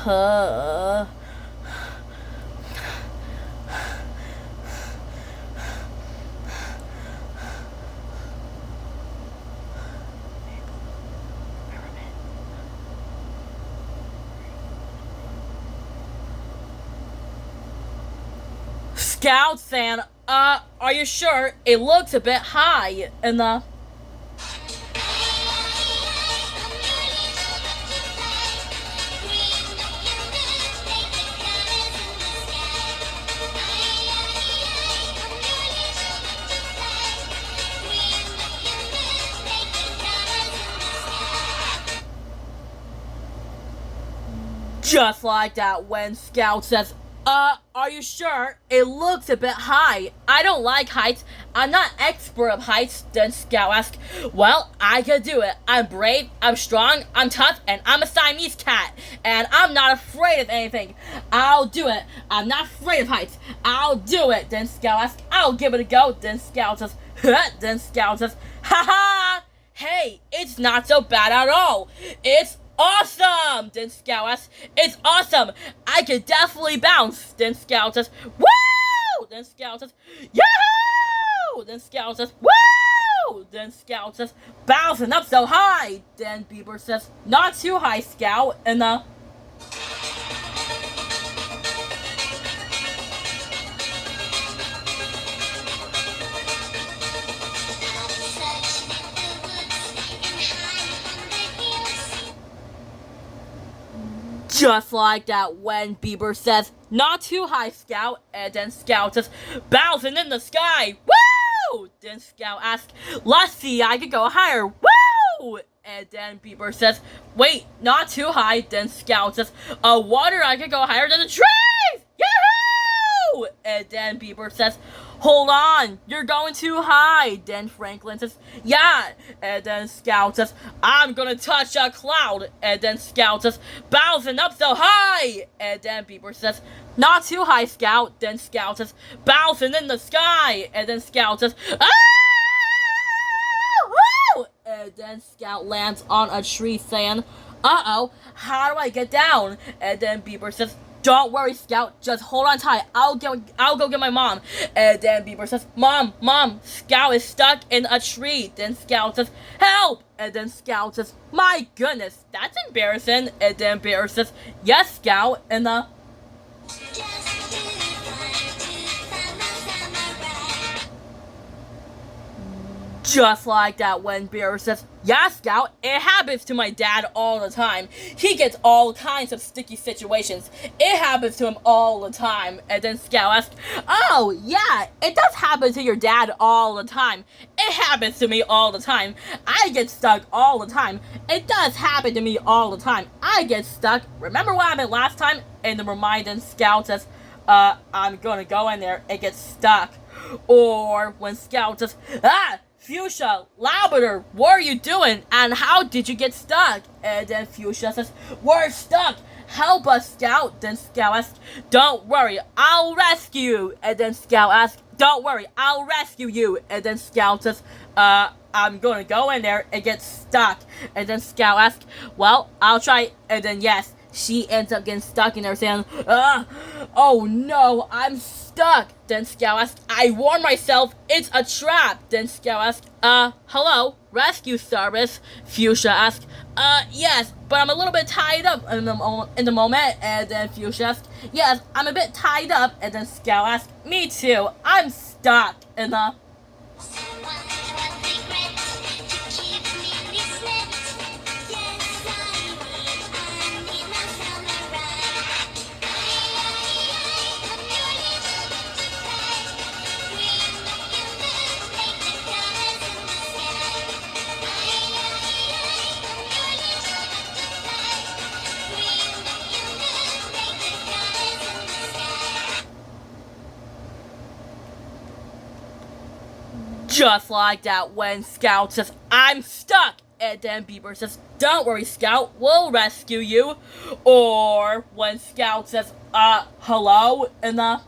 Uh, Scout saying, are you sure? It looks a bit high in the. Just like that when Scout says, are you sure? It looks a bit high. I don't like heights. I'm not expert of heights. Then Scout asks, well, I can do it. I'm brave, I'm strong, I'm tough, and I'm a Siamese cat. And I'm not afraid of anything. I'll do it. I'm not afraid of heights. I'll do it. Then Scout asks, I'll give it a go. Then Scout says, then Scout says, ha ha! Hey, it's not so bad at all. It's awesome! Then Scout asks, it's awesome! I can definitely bounce! Then Scout says, woo! Then Scout says, yahoo! Then Scout says, woo! Then Scout says, bouncing up so high! Then Bieber says, not too high, Scout, and just like that when Bieber says, not too high, Scout, and then Scout says, bouncing in the sky, woo! Then Scout asks, let's see, I could go higher, woo! And then Bieber says, wait, not too high. Then Scout says, water, I could go higher than the trees, yahoo! And then Bieber says, hold on, you're going too high. Then Franklin says, yeah. And then Scout says, I'm gonna touch a cloud. And then Scout says, bouncing up so high. And then Bieber says, not too high, Scout. Then Scout says, bouncing in the sky. And then Scout says, ah! Woo! And then Scout lands on a tree saying, uh-oh, how do I get down? And then Bieber says, don't worry, Scout. Just hold on tight. I'll go get my mom. And then Bieber says, Mom, Scout is stuck in a tree. Then Scout says, help! And then Scout says, my goodness, that's embarrassing. And then Bear says, yes, Scout. And just like that when Bear says, yeah, Scout, it happens to my dad all the time. He gets all kinds of sticky situations. It happens to him all the time. And then Scout asks, oh, yeah, it does happen to your dad all the time. It happens to me all the time. I get stuck all the time. It does happen to me all the time. I get stuck. Remember what happened last time? And the reminder Scout says, I'm gonna go in there and get stuck. Or when Scout says, Fuchsia, Labrador, what are you doing? And how did you get stuck? And then Fuchsia says, we're stuck. Help us, Scout. Then Scout asks, don't worry, I'll rescue you. And then Scout asks, don't worry, I'll rescue you. And then Scout says, I'm gonna go in there and get stuck. And then Scout asks, well, I'll try. And then yes, she ends up getting stuck in there saying, oh no, I'm stuck. Then Scout asks, I warned myself, it's a trap. Then Scout asks, hello, rescue service. Fuchsia asks, yes, but I'm a little bit tied up in the moment. And then Fuchsia asks, yes, I'm a bit tied up. And then Scout asks, me too, I'm stuck in the. Just like that when Scout says, I'm stuck. And then Bieber says, don't worry, Scout, we'll rescue you. Or when Scout says, hello, in the.